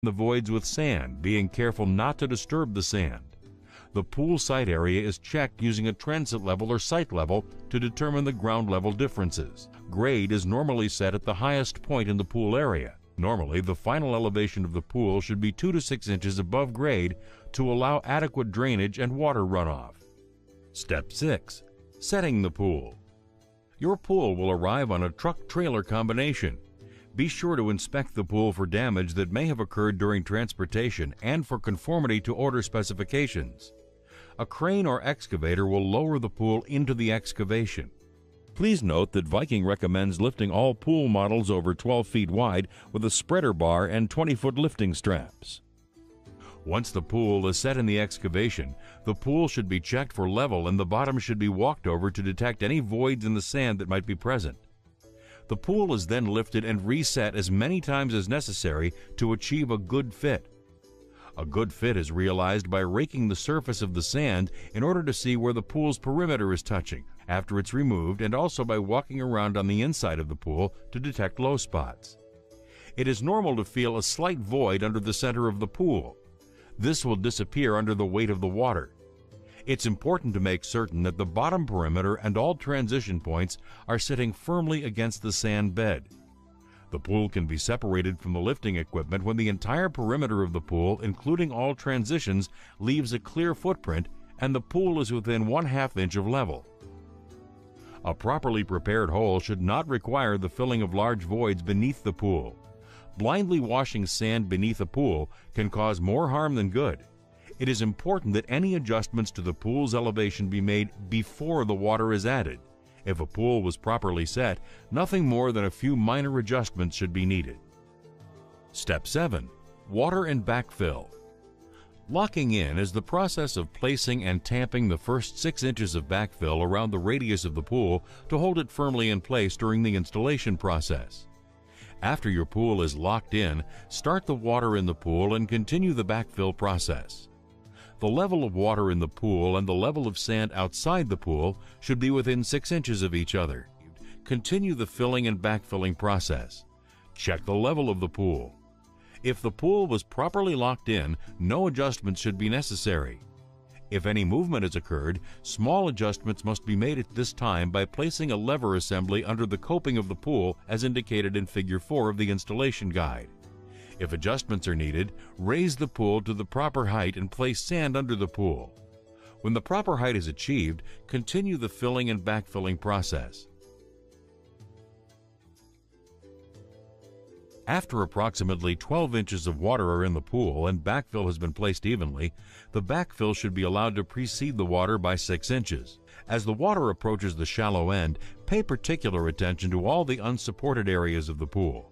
the voids with sand, being careful not to disturb the sand. The pool site area is checked using a transit level or site level to determine the ground level differences. Grade is normally set at the highest point in the pool area. Normally, the final elevation of the pool should be 2 to 6 inches above grade to allow adequate drainage and water runoff. Step 6. Setting the pool. Your pool will arrive on a truck-trailer combination. Be sure to inspect the pool for damage that may have occurred during transportation and for conformity to order specifications. A crane or excavator will lower the pool into the excavation. Please note that Viking recommends lifting all pool models over 12 feet wide with a spreader bar and 20-foot lifting straps. Once the pool is set in the excavation, the pool should be checked for level and the bottom should be walked over to detect any voids in the sand that might be present. The pool is then lifted and reset as many times as necessary to achieve a good fit. A good fit is realized by raking the surface of the sand in order to see where the pool's perimeter is touching after it's removed, and also by walking around on the inside of the pool to detect low spots. It is normal to feel a slight void under the center of the pool. This will disappear under the weight of the water. It's important to make certain that the bottom perimeter and all transition points are sitting firmly against the sand bed. The pool can be separated from the lifting equipment when the entire perimeter of the pool, including all transitions, leaves a clear footprint and the pool is within 1/2 inch of level. A properly prepared hole should not require the filling of large voids beneath the pool. Blindly washing sand beneath a pool can cause more harm than good. It is important that any adjustments to the pool's elevation be made before the water is added. If a pool was properly set, nothing more than a few minor adjustments should be needed. Step 7. Water and backfill. Locking in is the process of placing and tamping the first 6 inches of backfill around the radius of the pool to hold it firmly in place during the installation process. After your pool is locked in, start the water in the pool and continue the backfill process. The level of water in the pool and the level of sand outside the pool should be within 6 inches of each other. Continue the filling and backfilling process. Check the level of the pool. If the pool was properly locked in, no adjustments should be necessary. If any movement has occurred, small adjustments must be made at this time by placing a lever assembly under the coping of the pool as indicated in Figure 4 of the installation guide. If adjustments are needed, raise the pool to the proper height and place sand under the pool. When the proper height is achieved, continue the filling and backfilling process. After approximately 12 inches of water are in the pool and backfill has been placed evenly, the backfill should be allowed to precede the water by 6 inches. As the water approaches the shallow end, pay particular attention to all the unsupported areas of the pool.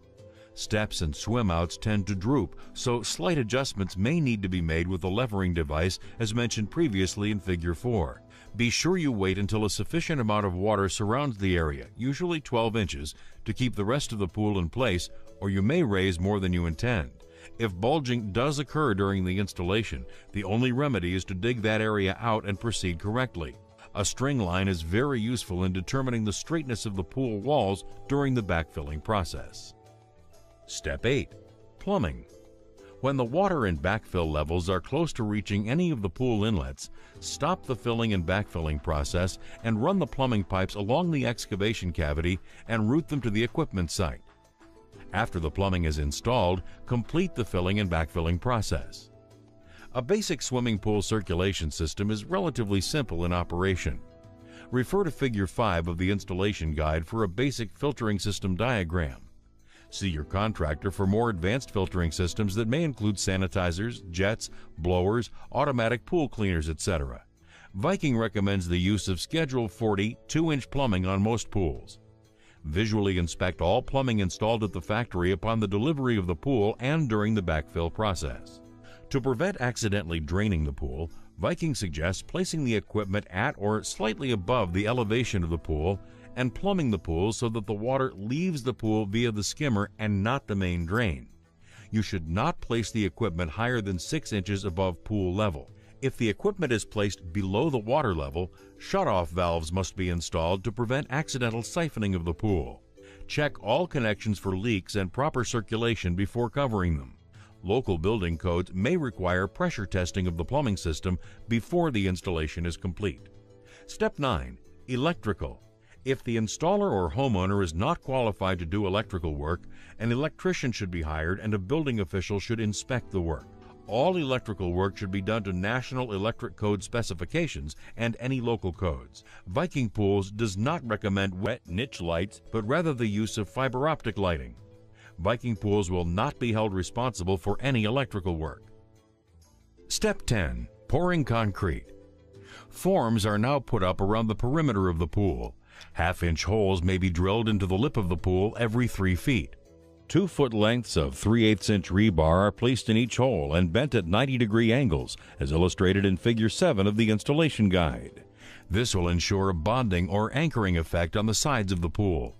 Steps and swim outs tend to droop, so slight adjustments may need to be made with the levering device as mentioned previously in Figure 4. Be sure you wait until a sufficient amount of water surrounds the area, usually 12 inches, to keep the rest of the pool in place, or you may raise more than you intend. If bulging does occur during the installation, the only remedy is to dig that area out and proceed correctly. A string line is very useful in determining the straightness of the pool walls during the backfilling process. Step 8. Plumbing. When the water and backfill levels are close to reaching any of the pool inlets, stop the filling and backfilling process and run the plumbing pipes along the excavation cavity and route them to the equipment site. After the plumbing is installed, complete the filling and backfilling process. A basic swimming pool circulation system is relatively simple in operation. Refer to Figure 5 of the installation guide for a basic filtering system diagram. See your contractor for more advanced filtering systems that may include sanitizers, jets, blowers, automatic pool cleaners, etc. Viking recommends the use of Schedule 40 2-inch plumbing on most pools. Visually inspect all plumbing installed at the factory upon the delivery of the pool and during the backfill process. To prevent accidentally draining the pool, Viking suggests placing the equipment at or slightly above the elevation of the pool and plumbing the pool so that the water leaves the pool via the skimmer and not the main drain. You should not place the equipment higher than 6 inches above pool level. If the equipment is placed below the water level, shutoff valves must be installed to prevent accidental siphoning of the pool. Check all connections for leaks and proper circulation before covering them. Local building codes may require pressure testing of the plumbing system before the installation is complete. Step 9. Electrical. If the installer or homeowner is not qualified to do electrical work, an electrician should be hired and a building official should inspect the work. All electrical work should be done to National Electric Code specifications and any local codes. Viking Pools does not recommend wet niche lights, but rather the use of fiber optic lighting. Viking Pools will not be held responsible for any electrical work. Step 10. Pouring concrete. Forms are now put up around the perimeter of the pool. Half-inch holes may be drilled into the lip of the pool every 3 feet. 2-foot lengths of 3/8-inch rebar are placed in each hole and bent at 90-degree angles, as illustrated in Figure 7 of the installation guide. This will ensure a bonding or anchoring effect on the sides of the pool.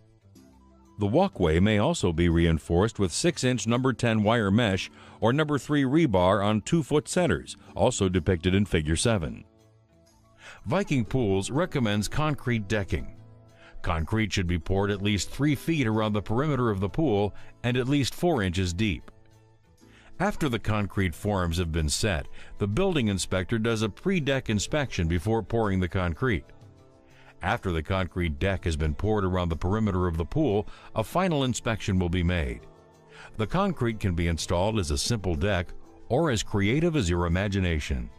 The walkway may also be reinforced with 6-inch number 10 wire mesh or number 3 rebar on 2-foot centers, also depicted in Figure 7. Viking Pools recommends concrete decking. Concrete should be poured at least 3 feet around the perimeter of the pool and at least 4 inches deep. After the concrete forms have been set, the building inspector does a pre-deck inspection before pouring the concrete. After the concrete deck has been poured around the perimeter of the pool, a final inspection will be made. The concrete can be installed as a simple deck or as creative as your imagination.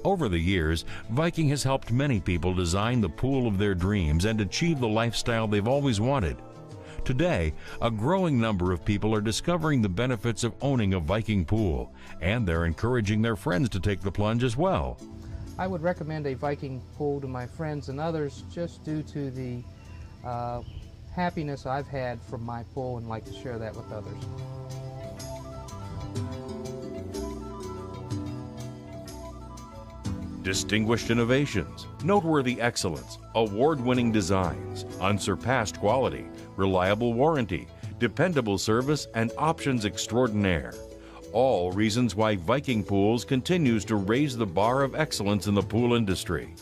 Over the years, Viking has helped many people design the pool of their dreams and achieve the lifestyle they've always wanted. Today, a growing number of people are discovering the benefits of owning a Viking pool, and they're encouraging their friends to take the plunge as well. I would recommend a Viking pool to my friends and others just due to the happiness I've had from my pool and like to share that with others. Distinguished innovations, noteworthy excellence, award-winning designs, unsurpassed quality, reliable warranty, dependable service, and options extraordinaire. All reasons why Viking Pools continues to raise the bar of excellence in the pool industry.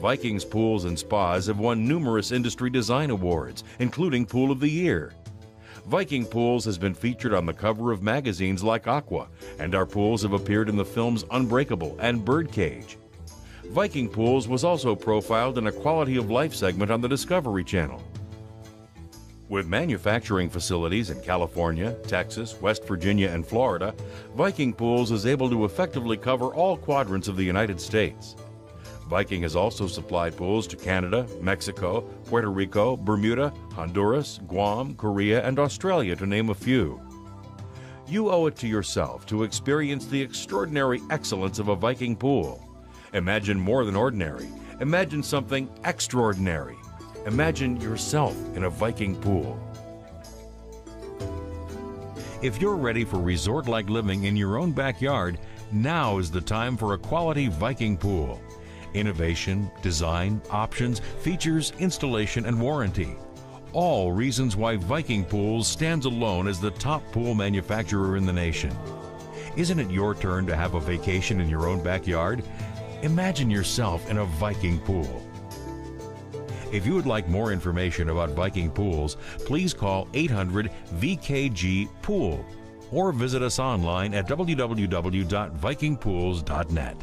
Viking's Pools and Spas have won numerous industry design awards, including Pool of the Year. Viking Pools has been featured on the cover of magazines like Aqua, and our pools have appeared in the films Unbreakable and Birdcage. Viking Pools was also profiled in a Quality of Life segment on the Discovery Channel. With manufacturing facilities in California, Texas, West Virginia, and Florida, Viking Pools is able to effectively cover all quadrants of the United States. Viking has also supplied pools to Canada, Mexico, Puerto Rico, Bermuda, Honduras, Guam, Korea, and Australia, to name a few. You owe it to yourself to experience the extraordinary excellence of a Viking pool. Imagine more than ordinary. Imagine something extraordinary. Imagine yourself in a Viking pool. If you're ready for resort-like living in your own backyard, now is the time for a quality Viking pool. Innovation, design, options, features, installation, and warranty. All reasons why Viking Pools stands alone as the top pool manufacturer in the nation. Isn't it your turn to have a vacation in your own backyard? Imagine yourself in a Viking pool. If you would like more information about Viking Pools, please call 800-VKG-POOL or visit us online at www.vikingpools.net.